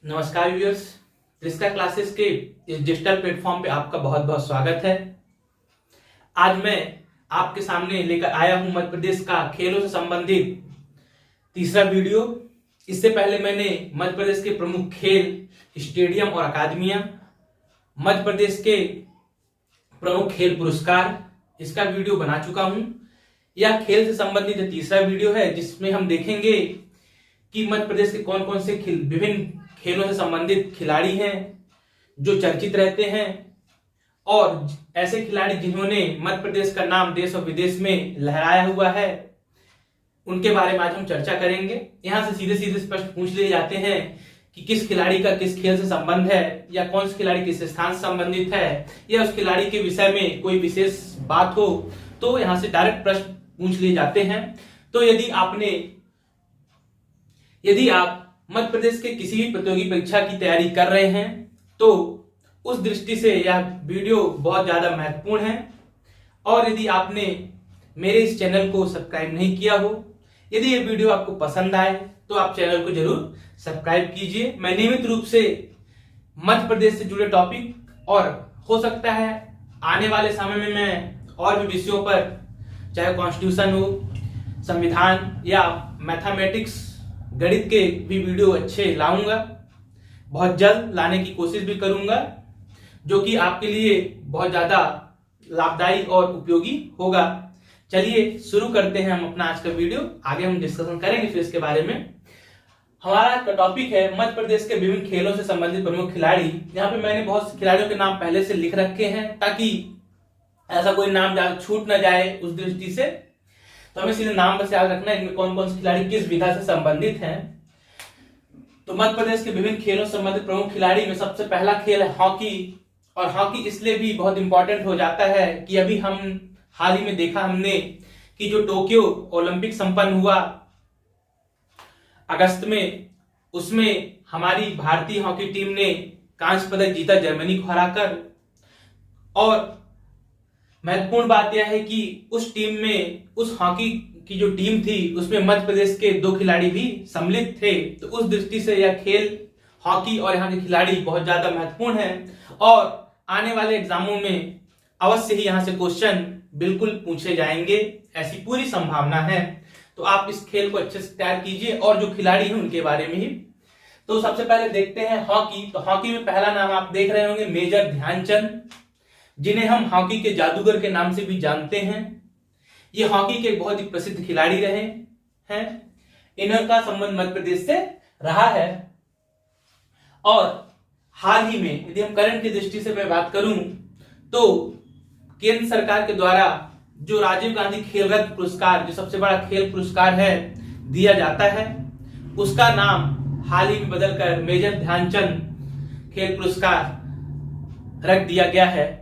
नमस्कार viewers, त्रिस्का classes के इस डिजिटल प्लेटफॉर्म पे आपका बहुत बहुत स्वागत है। आज मैं आपके सामने लेकर आया हूं मध्य प्रदेश का खेलों से संबंधित तीसरा वीडियो। इससे पहले मैंने मध्य प्रदेश के प्रमुख खेल, स्टेडियम और अकादमियां, मध्य प्रदेश के प्रमुख खेल पुरस्कार, इसका वीडियो बना चुका हूं। यह खेल से संबंधित तीसरा वीडियो है जिसमें हम देखेंगे कि मध्य प्रदेश के कौन कौन से विभिन्न खेलों से संबंधित खिलाड़ी हैं जो चर्चित रहते हैं और ऐसे खिलाड़ी जिन्होंने मध्य प्रदेश का नाम देश और विदेश में लहराया हुआ है, उनके बारे में आज हम चर्चा करेंगे। यहां से सीधे सीधे स्पष्ट पूछ लिए जाते हैं कि किस खिलाड़ी का किस खेल से संबंध है, या कौन से खिलाड़ी किस स्थान से संबंधित है, या उस खिलाड़ी के विषय में कोई विशेष बात हो, तो यहां से डायरेक्ट प्रश्न पूछ लिए जाते हैं। तो यदि आप मध्य प्रदेश के किसी भी प्रतियोगी परीक्षा की तैयारी कर रहे हैं तो उस दृष्टि से यह वीडियो बहुत ज्यादा महत्वपूर्ण है। और यदि आपने मेरे इस चैनल को सब्सक्राइब नहीं किया हो, यदि ये वीडियो आपको पसंद आए तो आप चैनल को जरूर सब्सक्राइब कीजिए। मैं नियमित रूप से मध्य प्रदेश से जुड़े टॉपिक और हो सकता है आने वाले समय में मैं और भी विषयों पर, चाहे कॉन्स्टिट्यूशन हो, संविधान या मैथमेटिक्स, गणित के भी वीडियो अच्छे लाऊंगा। बहुत जल्द लाने की कोशिश भी करूंगा, जो कि आपके लिए बहुत ज्यादा लाभदायी और उपयोगी होगा। चलिए शुरू करते हैं हम अपना आज का वीडियो। आगे हम डिस्कशन करेंगे फिर इसके बारे में। हमारा आज का टॉपिक है मध्य प्रदेश के विभिन्न खेलों से संबंधित प्रमुख खिलाड़ी। यहाँ पे मैंने बहुत से खिलाड़ियों के नाम पहले से लिख रखे हैं ताकि ऐसा कोई नाम छूट न जाए उस दृष्टि से। तो हमें सीधे नाम बस याद रखना है इनमें कौन कौन से खिलाड़ी किस विधा से संबंधित हैं। तो मध्य प्रदेश के विभिन्न खेलों से संबंधित प्रमुख खिलाड़ी में सबसे पहला खेल है हॉकी। और हॉकी इसलिए भी बहुत इंपॉर्टेंट हो जाता है कि अभी हम हाल ही में देखा हमने कि जो टोक्यो ओलंपिक संपन्न हुआ अगस्त में, उसमें हमारी भारतीय हॉकी टीम ने कांस्य पदक जीता जर्मनी को हराकर। और महत्वपूर्ण बात यह है कि उस टीम में, उस हॉकी की जो टीम थी उसमें मध्य प्रदेश के 2 खिलाड़ी भी सम्मिलित थे। तो उस दृष्टि से यह खेल, हॉकी और यहाँ के खिलाड़ी बहुत ज्यादा महत्वपूर्ण है और आने वाले एग्जामों में अवश्य ही यहाँ से क्वेश्चन बिल्कुल पूछे जाएंगे, ऐसी पूरी संभावना है। तो आप इस खेल को अच्छे से तैयार कीजिए और जो खिलाड़ी हैं उनके बारे में ही। तो सबसे पहले देखते हैं हॉकी। तो हॉकी में पहला नाम आप देख रहे होंगे मेजर ध्यानचंद, जिन्हें हम हॉकी के जादूगर के नाम से भी जानते हैं। ये हॉकी के बहुत ही प्रसिद्ध खिलाड़ी रहे हैं। इनका संबंध मध्य प्रदेश से रहा है। और हाल ही में यदि हम करंट की दृष्टि से मैं बात करूं तो केंद्र सरकार के द्वारा जो राजीव गांधी खेल रत्न पुरस्कार, जो सबसे बड़ा खेल पुरस्कार है, दिया जाता है, उसका नाम हाल ही में बदलकर मेजर ध्यानचंद खेल पुरस्कार रख दिया गया है।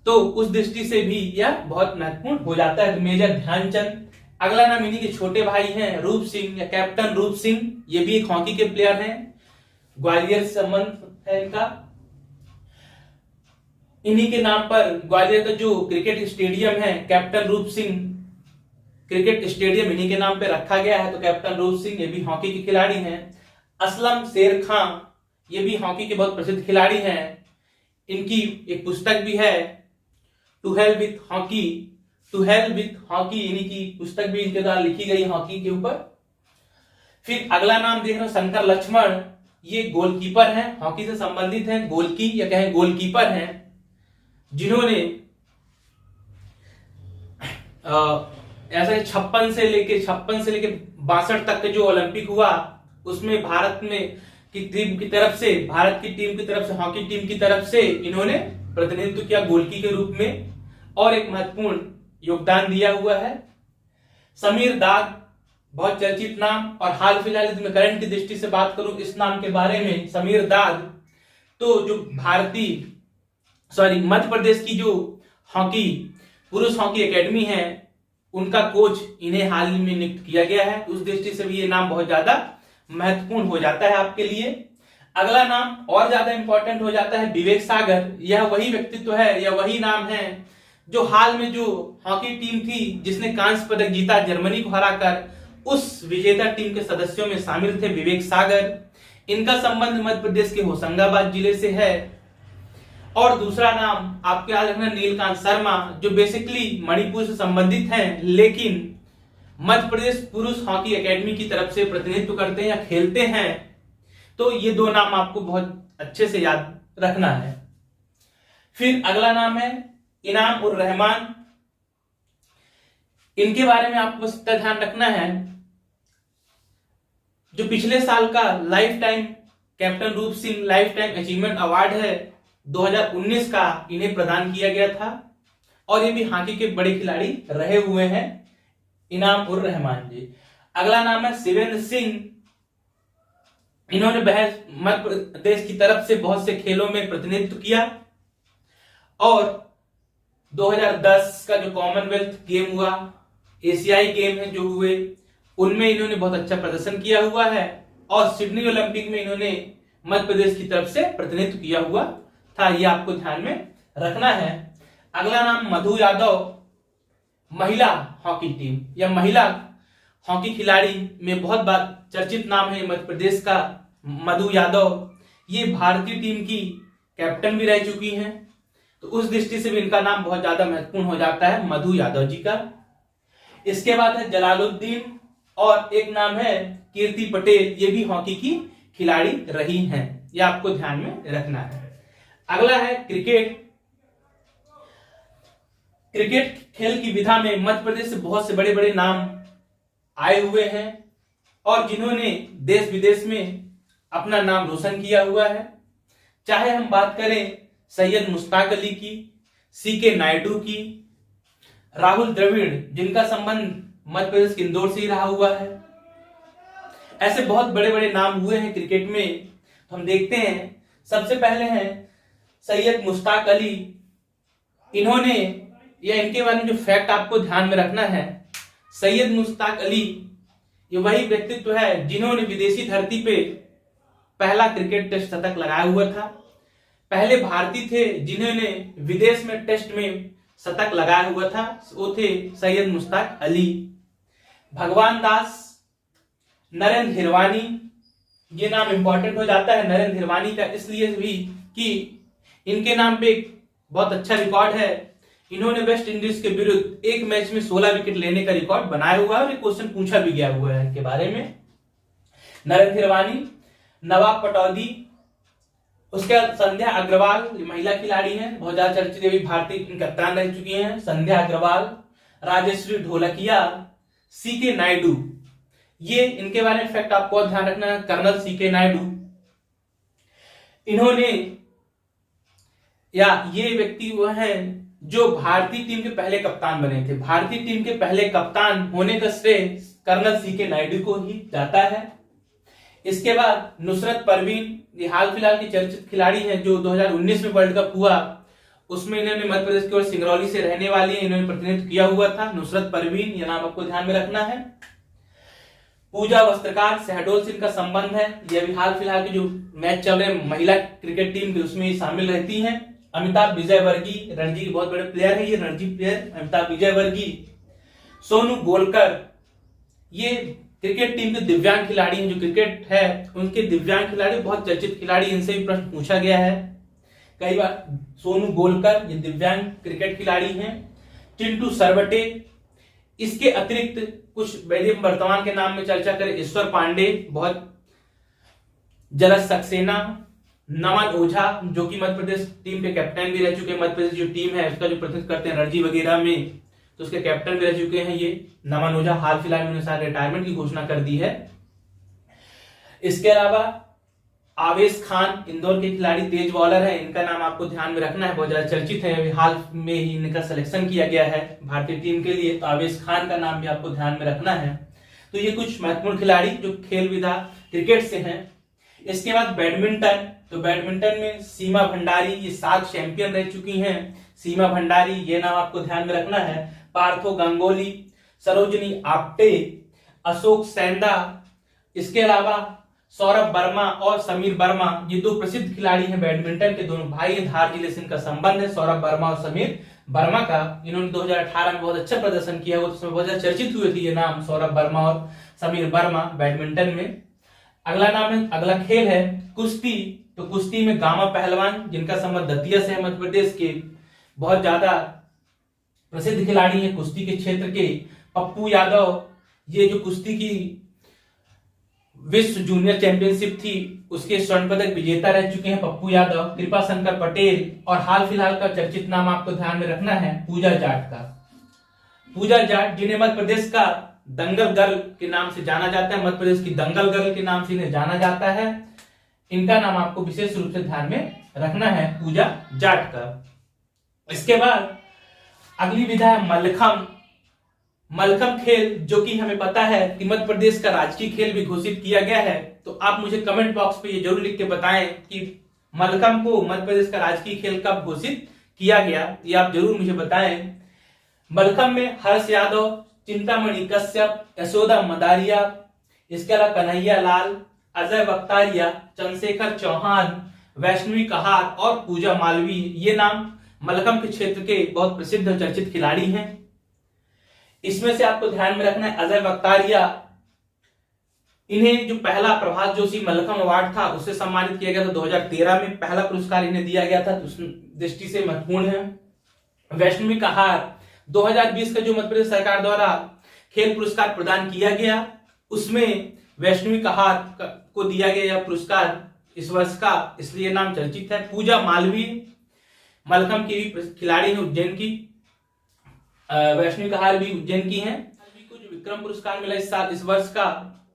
तो उस दृष्टि से भी यह बहुत महत्वपूर्ण हो जाता है। तो मेजर ध्यानचंद। अगला नाम इन्हीं के छोटे भाई हैं रूप सिंह या कैप्टन रूप सिंह। ये भी एक हॉकी के प्लेयर हैं, ग्वालियर से संबंध है इनका। इन्हीं के नाम पर ग्वालियर का जो क्रिकेट स्टेडियम है, कैप्टन रूप सिंह क्रिकेट स्टेडियम, इन्हीं के नाम पे रखा गया है। तो कैप्टन रूप सिंह ये भी हॉकी के खिलाड़ी हैं। असलम शेर खां, ये भी हॉकी के बहुत प्रसिद्ध खिलाड़ी हैं। इनकी एक पुस्तक भी है, to hell with hockey. To hell with hockey, इन्हीं की पुस्तक भी इनके द्वारा लिखी गई हॉकी के ऊपर। फिर अगला नाम देख रहे हो शंकर लक्ष्मण। ये गोलकीपर हैं, हॉकी से संबंधित हैं, गोलकी या कहें गोलकीपर हैं, जिन्होंने ऐसा 56 से लेके 62 तक के जो ओलंपिक हुआ उसमें भारत में टीम की तरफ से, भारत की टीम की तरफ से, हॉकी टीम की तरफ से इन्होंने प्रतिनिधित्व किया गोलकी के रूप में और एक महत्वपूर्ण योगदान दिया हुआ है। समीर दाग, बहुत चर्चित नाम। और हाल फिलहाल में करंट की दृष्टि से बात करूं इस नाम के बारे में, समीर दाग, तो जो मध्य प्रदेश की जो हॉकी, पुरुष हॉकी एकेडमी है, उनका कोच इन्हें हाल ही में नियुक्त किया गया है। उस दृष्टि से भी ये नाम बहुत ज्यादा महत्वपूर्ण हो जाता है आपके लिए। अगला नाम और ज्यादा इंपॉर्टेंट हो जाता है विवेक सागर। यह वही व्यक्तित्व है, यह वही नाम है जो हाल में जो हॉकी टीम थी जिसने कांस्य पदक जीता जर्मनी को हराकर, उस विजेता टीम के सदस्यों में शामिल थे विवेक सागर। इनका संबंध मध्य प्रदेश के होशंगाबाद जिले से है। और दूसरा नाम आपके याद रखना नीलकांत शर्मा, जो बेसिकली मणिपुर से संबंधित हैं, लेकिन मध्य प्रदेश पुरुष हॉकी एकेडमी की तरफ से प्रतिनिधित्व करते हैं या खेलते हैं। तो ये दो नाम आपको बहुत अच्छे से याद रखना है। फिर अगला नाम है इनाम उर रहमान। इनके बारे में आपको बस ध्यान रखना है, जो पिछले साल का लाइफ टाइम कैप्टन रूप Singh life time achievement award है 2019 का, इन्हें प्रदान किया गया था और ये भी हॉकी के बड़े खिलाड़ी रहे हुए हैं, इनाम उर रहमान जी। अगला नाम है शिवेंद्र सिंह। इन्होंने मध्य प्रदेश की तरफ से बहुत से खेलों में प्रतिनिधित्व किया और 2010 का जो कॉमनवेल्थ गेम हुआ, एशियाई गेम है जो हुए, उनमें इन्होंने बहुत अच्छा प्रदर्शन किया हुआ है और सिडनी ओलंपिक में इन्होंने मध्य प्रदेश की तरफ से प्रतिनिधित्व किया हुआ था। यह आपको ध्यान में रखना है। अगला नाम मधु यादव। महिला हॉकी टीम या महिला हॉकी खिलाड़ी में बहुत बार चर्चित नाम है मध्य प्रदेश का मधु यादव। ये भारतीय टीम की कैप्टन भी रह चुकी हैं, तो उस दृष्टि से भी इनका नाम बहुत ज्यादा महत्वपूर्ण हो जाता है मधु यादव जी का। इसके बाद है जलालुद्दीन और एक नाम है कीर्ति पटेल, ये भी हॉकी की खिलाड़ी रही हैं, ये आपको ध्यान में रखना है। अगला है क्रिकेट। क्रिकेट खेल की विधा में मध्य प्रदेश से बहुत से बड़े बड़े नाम आए हुए हैं और जिन्होंने देश विदेश में अपना नाम रोशन किया हुआ है। चाहे हम बात करें सैयद मुश्ताक अली की, सीके नायडू की, राहुल द्रविड़ जिनका संबंध मध्य प्रदेश के इंदौर से ही रहा हुआ है, ऐसे बहुत बड़े बड़े नाम हुए हैं क्रिकेट में। तो हम देखते हैं, सबसे पहले हैं सैयद मुश्ताक अली। इन्होंने या इनके बारे में जो फैक्ट आपको ध्यान में रखना है, सैयद मुश्ताक अली ये वही व्यक्तित्व है जिन्होंने विदेशी धरती पे पहला क्रिकेट टेस्ट शतक लगाया हुआ था। पहले भारतीय थे जिन्होंने विदेश में टेस्ट में शतक लगाया हुआ था, वो थे सैयद मुश्ताक अली। भगवान दास, नरेंद्र हिरवानी, ये नाम इंपॉर्टेंट हो जाता है नरेंद्र हिरवानी का इसलिए भी कि इनके नाम पे एक बहुत अच्छा रिकॉर्ड है। इन्होंने वेस्ट इंडीज के विरुद्ध एक मैच में 16 विकेट लेने का रिकॉर्ड बनाया हुआ है और ये क्वेश्चन पूछा भी गया हुआ है इनके बारे में। नरेंद्र हिरवानी, नवाब पटौदी, उसके बाद संध्या अग्रवाल, महिला खिलाड़ी हैं, बहुत ज्यादा चर्चित, ये भी भारतीय कप्तान रह चुकी हैं। संध्या अग्रवाल, राजेश्वरी ढोलकिया, सीके नायडू, ये इनके बारे में फैक्ट आपको ध्यान रखना है। कर्नल सीके नायडू, इन्होंने या ये व्यक्ति वो हैं जो भारतीय टीम के पहले कप्तान बने थे। भारतीय टीम के पहले कप्तान होने का श्रेय कर्नल सीके नायडू को ही जाता है। इसके बाद नुसरत परवीन, ये हाल फिलहाल की चर्चित खिलाड़ी हैं जो 2019 में वर्ल्ड कप हुआ, उसमें इन्होंने मध्य प्रदेश की ओर सिंगरौली से रहने वाली है, इन्होंने प्रतिनिधित्व किया हुआ था। नुसरत परवीन, यह नाम आपको ध्यान में रखना है। पूजा वस्त्रकार, शहडोल से इनका संबंध है, यह भी हाल फिलहाल के जो मैच चल रहे हैं महिला क्रिकेट टीम के उसमें शामिल रहती हैं। अमिताभ विजयवर्गीय, रणजी के बहुत बड़े प्लेयर है ये, रणजी प्लेयर अमिताभ विजयवर्गीय। सोनू गोलकर, ये क्रिकेट टीम के दिव्यांग खिलाड़ी हैं, जो क्रिकेट है उनके दिव्यांग खिलाड़ी, बहुत चर्चित खिलाड़ी, इनसे भी प्रश्न पूछा गया है कई बार। सोनू गोलकर ये दिव्यांग क्रिकेट खिलाड़ी हैं। चिंटू सरवटे, इसके अतिरिक्त कुछ यदि वर्तमान के नाम में चर्चा करें, ईश्वर पांडे, बहुत जलस सक्सेना, नमन ओझा जो कि मध्य प्रदेश टीम के कैप्टन भी रह चुके हैं। मध्य प्रदेश जो टीम है उसका जो प्रतिनिधित्व करते हैं रणजी वगैरह में, तो उसके कैप्टन भी रह चुके हैं ये नमन ओझा। हाल फिलहाल में उन्होंने रिटायरमेंट की घोषणा कर दी है। इसके अलावा आवेश खान, इंदौर के खिलाड़ी, तेज बॉलर है, इनका नाम आपको ध्यान में रखना है, बहुत ज्यादा चर्चित है, अभी हाल में ही इनका सिलेक्शन किया गया है भारतीय टीम के लिए, तो आवेश खान का नाम भी आपको ध्यान में रखना है। तो ये कुछ महत्वपूर्ण खिलाड़ी जो खेल विधा क्रिकेट से हैं। इसके बाद बैडमिंटन, तो बैडमिंटन में सीमा भंडारी, ये 7 चैंपियन रह चुकी हैं। सीमा भंडारी, ये नाम आपको ध्यान में रखना है। पार्थो गंगोली, सरोजनी आप्टे, अशोक सैंदा, इसके अलावा सौरभ वर्मा और समीर वर्मा, ये 2 प्रसिद्ध खिलाड़ी हैं बैडमिंटन के, दोनों भाई हैं, धार जिले से इनका संबंध है। सौरभ वर्मा और समीर वर्मा का, इन्होंने 2018 में बहुत अच्छा प्रदर्शन किया, वो उसमें बहुत ज्यादा चर्चित हुए थे ये नाम, सौरभ वर्मा और समीर वर्मा बैडमिंटन में। अगला खेल है कुश्ती। तो कुश्ती में गामा पहलवान, जिनका संबंध दतिया से है, मध्य प्रदेश के बहुत ज्यादा प्रसिद्ध खिलाड़ी हैं कुश्ती के क्षेत्र के। पप्पू यादव, ये जो कुश्ती की विश्व जूनियर चैंपियनशिप थी उसके स्वर्ण पदक विजेता रह चुके हैं पप्पू यादव। कृपा शंकर पटेल, और हाल फिलहाल का चर्चित नाम आपको ध्यान में रखना है पूजा जाट का। पूजा जाट, जिन्हें मध्य प्रदेश का दंगल गर्ल के नाम से जाना जाता है, मध्य प्रदेश की दंगल गर्ल के नाम से इन्हें जाना जाता है। इनका नाम आपको विशेष रूप से ध्यान में रखना है, पूजा जाट का। इसके बाद अगली विधा है मल्लखंब। मल्लखंब खेल, जो कि हमें पता है कि मध्य प्रदेश का राजकीय खेल भी घोषित किया गया है। तो आप मुझे कमेंट बॉक्स पे ये जरूर लिख के बताएं कि मल्लखंब को मध्य प्रदेश का राजकीय खेल कब घोषित किया गया, ये आप जरूर मुझे बताएं। मल्लखंब में हर्ष यादव, चिंतामणि कश्यप, यशोदा मदारिया, इसके अलावा कन्हैया लाल, अजय बख्तारिया, चंद्रशेखर चौहान, वैष्णवी कहार और पूजा मालवीय, ये नाम मल्लखंब के क्षेत्र के बहुत प्रसिद्ध और चर्चित खिलाड़ी हैं। इसमें से आपको ध्यान में रखना है अजय बख्तारिया, इन्हें जो पहला प्रभात जोशी मल्लखंब अवार्ड था उससे सम्मानित किया गया था 2013 में, पहला पुरस्कार इन्हें दिया गया था, तो उस दृष्टि से महत्वपूर्ण है। वैष्णवी कहार, 2020 का जो मध्य प्रदेश सरकार द्वारा खेल पुरस्कार प्रदान किया गया उसमें वैष्णवी कहार को दिया गया यह पुरस्कार इस वर्ष का, इसलिए नाम चर्चित है। पूजा मालवीय मल्लखंब की भी खिलाड़ी है, उज्जैन की। वैष्णवी कहार भी उज्जैन की हैं। को जो विक्रम पुरस्कार मिला इस साल, इस वर्ष का,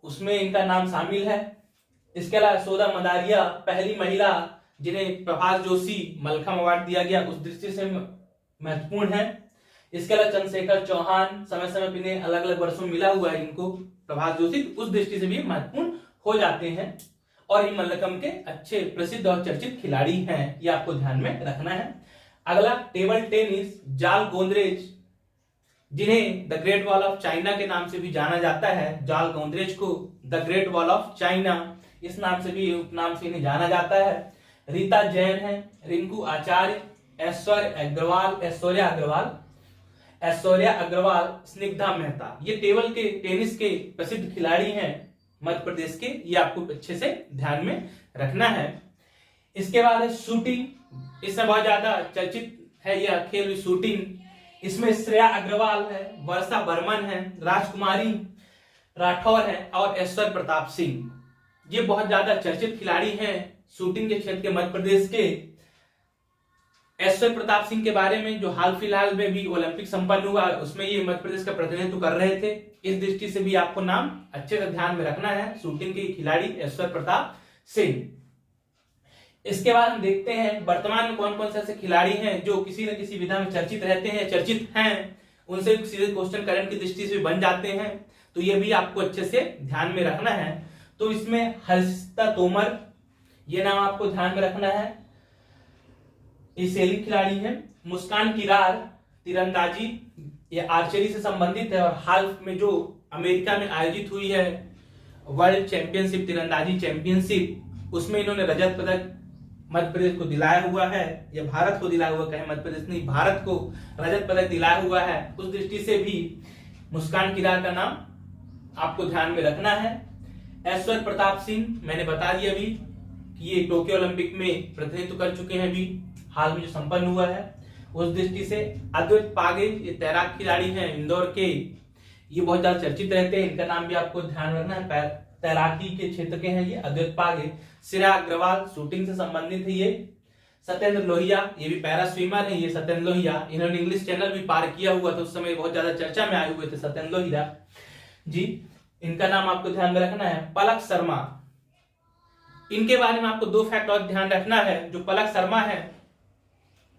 उसमें इनका नाम शामिल है। इसके अलावा यशोदा मदारिया पहली महिला जिन्हें प्रभात जोशी मल्लखंब अवार्ड दिया गया, उस दृष्टि से महत्वपूर्ण है। इसके अलावा चंद्रशेखर चौहान, समय समय पर इन्हें अलग अलग वर्षों में मिला हुआ है इनको प्रभात जोशी, उस दृष्टि से भी महत्वपूर्ण हो जाते हैं और ये मल्लखंब के अच्छे प्रसिद्ध और चर्चित खिलाड़ी हैं, ये आपको ध्यान में रखना है। अगला टेबल टेनिस, जाल गोंदरेज, जिन्हें the great wall of China के नाम से भी जाना जाता है, जाल गोंदरेज को the great wall of China इस नाम से भी, उपनाम से इन्हें जाना जाता है। रीता जैन है, रिंकू आचार्य, ऐश्वर्या अग्रवाल, स्निग्धा मेहता, ये टेबल के टेनिस के प्रसिद्ध खिलाड़ी हैं मध्य प्रदेश के, ये आपको अच्छे से ध्यान में रखना है। इसके बाद है शूटिंग, इसमें बहुत ज्यादा चर्चित है यह खेल शूटिंग। इसमें श्रेया अग्रवाल है, वर्षा बर्मन है, राजकुमारी राठौर है और ऐश्वर्य प्रताप सिंह, ये बहुत ज्यादा चर्चित खिलाड़ी हैं शूटिंग के क्षेत्र के मध्य प्रदेश के। ऐश्वर्य प्रताप सिंह के बारे में जो हाल फिलहाल में भी ओलंपिक संपन्न हुआ उसमें ये मध्य प्रदेश का प्रतिनिधित्व कर रहे थे, इस दृष्टि से भी आपको नाम अच्छे से ध्यान में रखना है, शूटिंग के खिलाड़ी ऐश्वर्य प्रताप सिंह। इसके बाद हम देखते हैं वर्तमान में कौन कौन से ऐसे खिलाड़ी हैं जो किसी न किसी विधा में चर्चित रहते हैं, चर्चित हैं, उनसे सीधे क्वेश्चन करंट की दृष्टि से बन जाते हैं, तो ये भी आपको अच्छे से ध्यान में रखना है। तो इसमें हर्षिता तोमर, ये नाम आपको ध्यान में रखना है, ये सैलिंग खिलाड़ी है। मुस्कान किरार तीरंदाजी, ये आर्चरी से संबंधित है और हाल में जो अमेरिका में आयोजित हुई है वर्ल्ड चैंपियनशिप, तीरंदाजी चैंपियनशिप, उसमें इन्होंने रजत पदक मध्य प्रदेश को दिलाया हुआ है, या भारत को दिलाया हुआ, कहे मध्य प्रदेश नहीं, भारत को रजत पदक दिलाया हुआ है, उस दृष्टि से भी मुस्कान किरार का नाम आपको ध्यान में रखना है। ऐश्वर्य प्रताप सिंह मैंने बता दिया अभी कि ये टोक्यो ओलंपिक में प्रतिनिधित्व कर चुके हैं, अभी हाल में जो संपन्न हुआ है, उस दृष्टि से। अद्वैत पागे, ये तैराक खिलाड़ी हैं इंदौर के, ये बहुत ज्यादा चर्चित रहते हैं, इनका नाम भी आपको ध्यान रखना है, तैराकी के क्षेत्र के हैं ये अद्वैत पागे। श्रेया अग्रवाल शूटिंग से संबंधित है ये। सत्येंद्र लोहिया, ये भी पैरा स्विमर है, ये सत्येंद्र लोहिया, इन्होंने इंग्लिश चैनल भी पार किया हुआ था, उस समय बहुत ज्यादा चर्चा में आए हुए थे सत्येंद्र लोहिया जी, इनका नाम आपको ध्यान में रखना है। पलक शर्मा, इनके बारे में आपको 2 फैक्ट और ध्यान रखना है। जो पलक शर्मा है,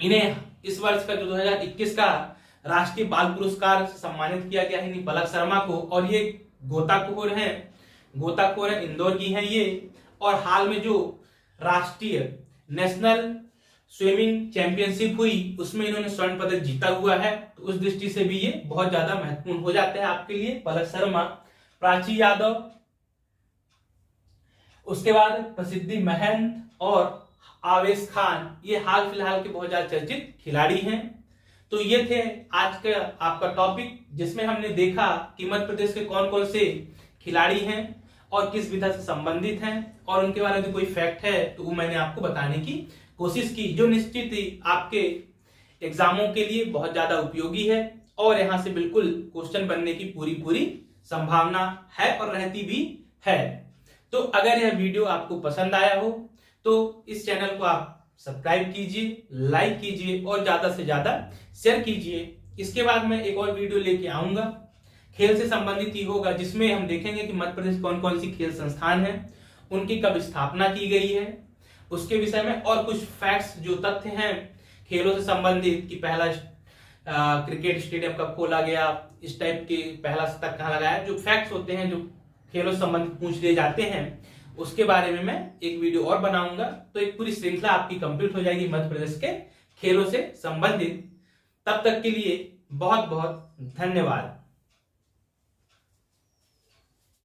इन्हें इस वर्ष का जो 2021 का राष्ट्रीय बाल पुरस्कार से सम्मानित किया गया है पलक शर्मा को, और ये गोताखोर हैं, इंदौर की हैं ये, और हाल में जो राष्ट्रीय नेशनल स्विमिंग चैंपियनशिप हुई उसमें इन्होंने स्वर्ण पदक जीता हुआ है, तो उस दृष्टि से भी ये बहुत ज्यादा महत्वपूर्ण हो जाते हैं आपके लिए पलक शर्मा। प्राची यादव, उसके बाद प्रसिद्धि महंत और आवेश खान, ये हाल फिलहाल के बहुत ज्यादा चर्चित खिलाड़ी हैं। तो ये थे आज का आपका टॉपिक, जिसमें हमने देखा कि मध्य प्रदेश के कौन कौन से खिलाड़ी हैं और किस विधा से संबंधित हैं और उनके बारे में कोई फैक्ट है तो वो मैंने आपको बताने की कोशिश की, जो निश्चित ही आपके एग्जामों के लिए बहुत ज्यादा उपयोगी है और यहाँ से बिल्कुल क्वेश्चन बनने की पूरी संभावना है और रहती भी है। तो अगर यह वीडियो आपको पसंद आया हो तो इस चैनल को आप सब्सक्राइब कीजिए, लाइक कीजिए और ज्यादा से ज्यादा शेयर कीजिए। इसके बाद मैं एक और वीडियो लेके आऊंगा, खेल से संबंधित ही होगा, जिसमें हम देखेंगे कि मध्य प्रदेश कौन कौन सी खेल संस्थान है, उनकी कब स्थापना की गई है, उसके विषय में और कुछ फैक्ट्स जो तथ्य हैं खेलों से संबंधित कि पहला क्रिकेट स्टेडियम कब खोला गया, इस टाइप के पहला शतक कहाँ लगाया, जो फैक्ट्स होते हैं जो खेलों से संबंधित पूछ लिए जाते हैं, उसके बारे में मैं एक वीडियो और बनाऊंगा। तो एक पूरी श्रृंखला आपकी कंप्लीट हो जाएगी मध्य प्रदेश के खेलों से संबंधित। तब तक के लिए बहुत बहुत धन्यवाद।